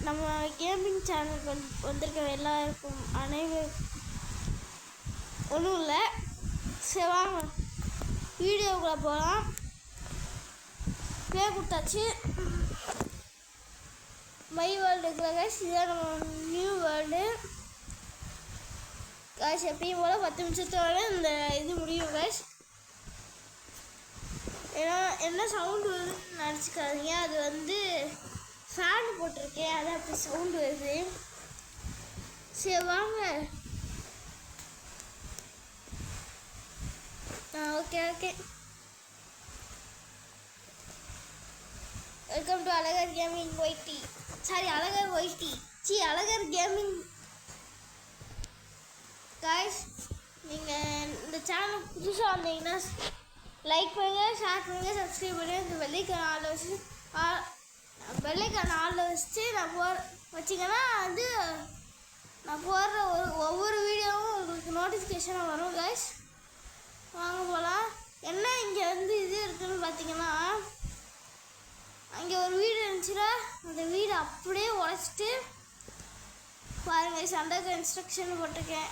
நம்ம gaming channel வந்திருக்க எல்லாருக்கும் ஒன்றும் இல்லை. சரி வாங்க வீடியோக்குள்ளே போகலாம். பேர் கொடுத்தாச்சு. மை வேர்ல்டு கைஸ், இதுதான் நம்ம நியூ வேர்ல்டு கைஸ். எப்பயும் போல் 10 நிமிஷத்தோட இந்த இது முடியும் கைஸ். ஏன்னா என்ன சவுண்டு வருதுன்னு நினச்சிக்காதீங்க, அது ஃபேன் போட்டிருக்கேன், அது அப்படி சவுண்டு வருது. சரி வாங்க. Okay welcome to Alagar gaming YT. Alagar YT Alagar gaming guys. நீங்கள் இந்த சேனல் புதுசாக வந்தீங்கன்னா லைக் பண்ணுங்கள், ஷேர் பண்ணுங்கள், சப்ஸ்கிரைப் பண்ணுங்கள். இந்த வெள்ளைக்கான ஆளில் வச்சுட்டு வச்சிங்கன்னா நான் போடுற ஒவ்வொரு வீடியோவும் உங்களுக்கு நோட்டிஃபிகேஷனாக வரும் கைஸ். வாங்க போகலாம். என்ன இங்கே இது இருக்குதுன்னு பார்த்தீங்கன்னா, அங்கே ஒரு வீடு இருந்துச்சுன்னா அந்த வீடு அப்படியே உடைச்சிட்டு பாருங்கள். சண்டை இன்ஸ்ட்ரக்ஷன் போட்டிருக்கேன்.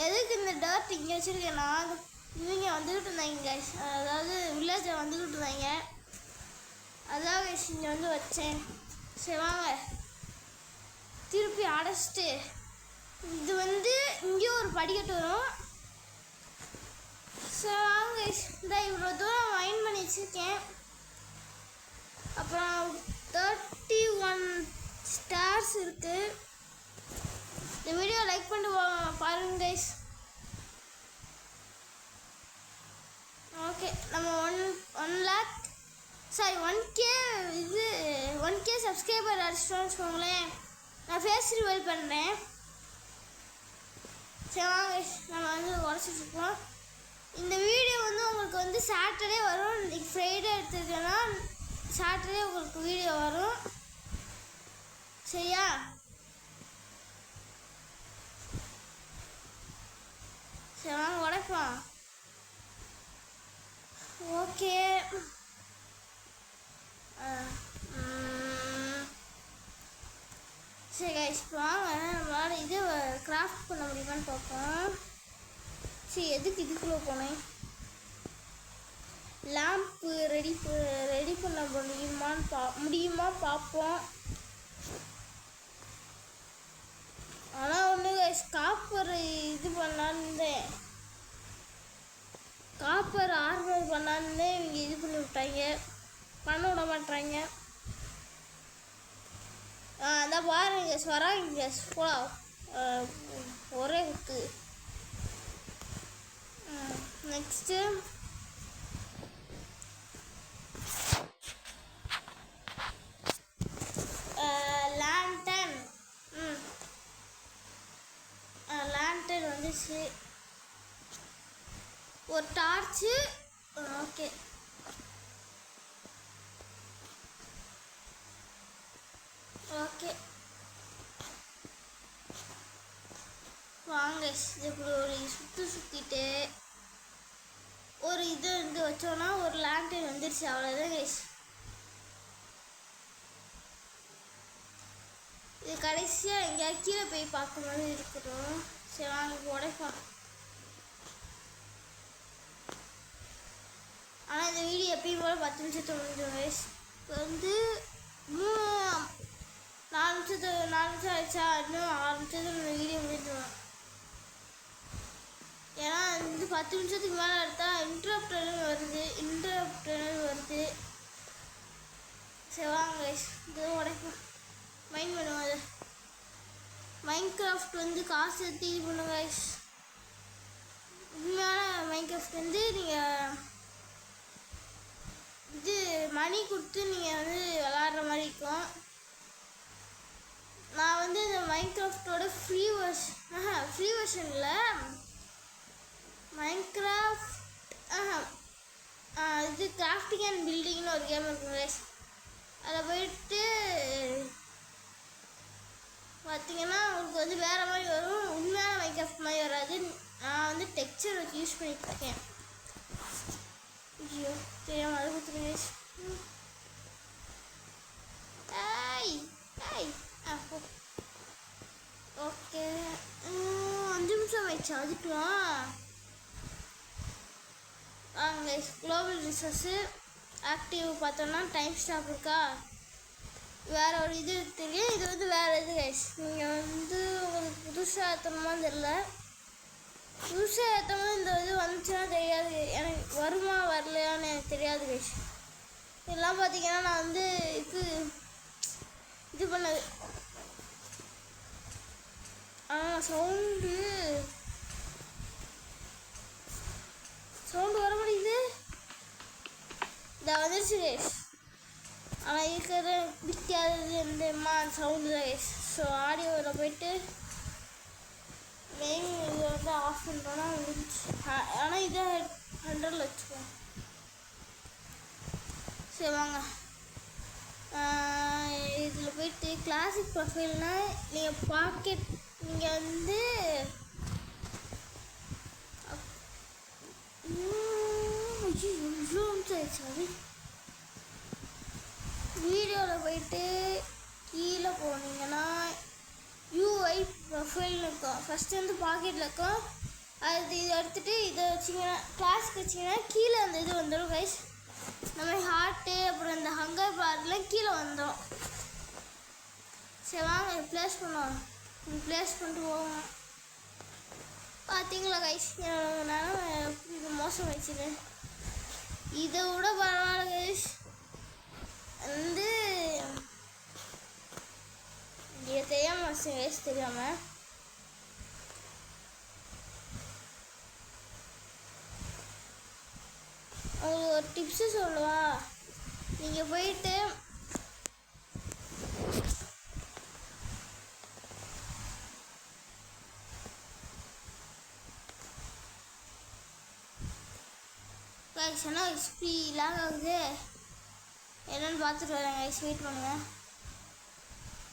எதுக்கு இந்த டர்ட் இங்கே வச்சுருக்கேன்னா, இவங்க வந்துக்கிட்டு இருந்தாங்க கைஸ், அதாவது வில்லேஜில் வந்துக்கிட்டு இருந்தாங்க, அதான் கைஸ் இங்கே வச்சேன். சரி வாங்க திருப்பி அடைச்சிட்டு இது இங்கேயும் ஒரு படிக்கட்டு வரும். சரி வாங்க கைஸ், இந்த இவ்வளோ தூரம் வைன் பண்ணி வச்சுருக்கேன். அப்புறம் 31 ஸ்டார்ஸ் இருக்குது. இந்த வீடியோ லைக் பண்ணிட்டு பாருங்க கைஸ். ஓகே, நம்ம 1K சப்ஸ்கிரைபர் அடிச்சிட்டோம்னு வச்சுக்கோங்களேன், நான் ஃபேஸ் ரிவீல் பண்ணுறேன். சரி வாங்க நம்ம உடச்சிட்ருக்கோம். இந்த வீடியோ உங்களுக்கு சாட்டர்டே வரும். இன்றைக்கி ஃப்ரைடே எடுத்துருக்கேன்னா சாட்டர்டே உங்களுக்கு வீடியோ வரும். சரியா? சரி வாங்க உடைப்போம். ஓகே சரி கைஸ், வாங்க நம்மளால் இது கிராஃப்ட் பண்ண முடியுமான்னு பார்ப்போம். சரி, எதுக்கு இதுக்குள்ளே போனேன்? லேம்ப்பு ரெடி பண்ண முடியுமா பார்ப்போம். ஆனால் ஒன்று கைஸ், காப்பர் இது பண்ணான்னு காப்பர் ஆர்டர் பண்ணான்னு இவங்க இது பண்ணி விட்டாங்க, பண்ண விட மாட்டாங்க. அதான் பாருங்க வராங்க போலாம், ஒரே குத்து. Next lantern. லேண்டன் வந்துச்சு. ஒரு டார்ச்சு. ஓகே வாங்க, இப்படி ஒரு சுற்றிட்டு ஒரு இது வச்சோன்னா ஒரு லேண்டன் வந்துருச்சு. அவ்வளோதான் கைஸ். இது கடைசியாக எங்கேயாவது கீழே போய் பார்க்கும்போது இருக்கட்டும். சரி வாங்க உடைப்போம். ஆனால் இந்த வீடியோ எப்பயும் போல் 10 நிமிஷத்துக்கு முடிஞ்சோம் கைஸ். இப்போ 4 நிமிஷம் ஆயிடுச்சா, இன்னும் 6 நிமிஷத்துல இந்த வீடியோ முடிஞ்சிடும். ஏன்னா 10 நிமிஷத்துக்கு மேலே எடுத்தால் இன்டரப்டர் வருது. சரி வாங்க கைஸ், இது உடைக்கும். மைண்ட் பண்ணுவோம். அது மைன்கிராஃப்ட் காசு எடுத்து இது பண்ணுங்க கைஸ். உண்மையான மைன்கிராஃப்ட் நீங்கள் இது மணி கொடுத்து நீங்கள் விளாட்ற மாதிரி இருக்கும். நான் இந்த மைன்கிராஃப்டோட ஃப்ரீ வெர்ஷனில் மைன்கிராஃப்ட் இது கிராஃப்டிங் அண்ட் பில்டிங்னு ஒரு கேம் இருக்குங்க. அதில் போயிட்டு பார்த்தீங்கன்னா உங்களுக்கு வேறு மாதிரி வரும். உண்மையான மைன்கிராஃப்ட் மாதிரி வராது. நான் டெக்ஸ்சர் வச்சு யூஸ் பண்ணிட்டுருக்கேன். ஐயோ தெரியாமல் அது கொடுத்துருங்க. ஆயிடுச்சு அதுக்குலாம். கைஸ் குளோபல் ரிசோர்ஸு ஆக்டிவ் பார்த்தோன்னா டைம் ஸ்டாப் இருக்கா, வேறு ஒரு இது தெரியும். இது வந்து வேறு இது கைஸ். நீங்கள் வந்து உங்களுக்கு புதுசாக ஏற்றணுமான்னு தெரில. புதுசாக ஏற்றமும் இந்த இது வந்துச்சுன்னா தெரியாது, எனக்கு வருமா வரலையான்னு எனக்கு தெரியாது கைஸ். இதெல்லாம் பார்த்தீங்கன்னா நான் வந்து இது பண்ணது. சவுண்டு வர மாட்டேங்குது. இதை வந்துருச்சு கைஸ். ஆனால் இருக்கிறது பிடிக்காதது இந்த சவுண்டு தான் கைஸ். ஸோ ஆடியோவில் போயிட்டு மெயின் இதை வந்து ஆஃப் பண்ணுறோன்னா முடிஞ்சு. ஆனால் இதை 100 வச்சுக்கோங்க. சரி வாங்க, இதில் போயிட்டு கிளாசிக் ப்ரொஃபைல்னால் நீங்கள் பாக்கெட், நீங்கள் வந்து இவ்வளோ ஆயிடுச்சு. வீடியோவில் போயிட்டு கீழே போனீங்கன்னா யூஐ ப்ரொஃபைல்னு இருக்கும். ஃபஸ்ட்டு வந்து பாக்கெட்டில் இருக்கும். அது இதை எடுத்துகிட்டு இதை வச்சிங்கன்னா கிளாஸ்க்கு வச்சிங்கன்னா கீழே அந்த இது வந்துடும் கைஸ். இந்த மாதிரி ஹார்ட்டு அப்புறம் இந்த ஹங்கர் பார்லாம் கீழே வந்துடும். சரி வாங்க ப்ளேஸ் பண்ணுவோம். ப்ளேஸ் பண்ணிட்டு போவோம். பார்த்தீங்களா கைஸ், நான் இது மோசம் வச்சுது. இதை விட பரவாயில்ல கைஸ். வந்து இங்கே தெரியாமல் கைஸ், தெரியாமல் உங்களுக்கு ஒரு டிப்ஸு சொல்லுவா. நீங்கள் போயிட்டு கைஸ் ஆனால் எக்ஸ்பி லாக் ஆகுது, என்னென்னு பார்த்துட்டு வரேன் கைஸ். வெயிட் பண்ணுங்கள்.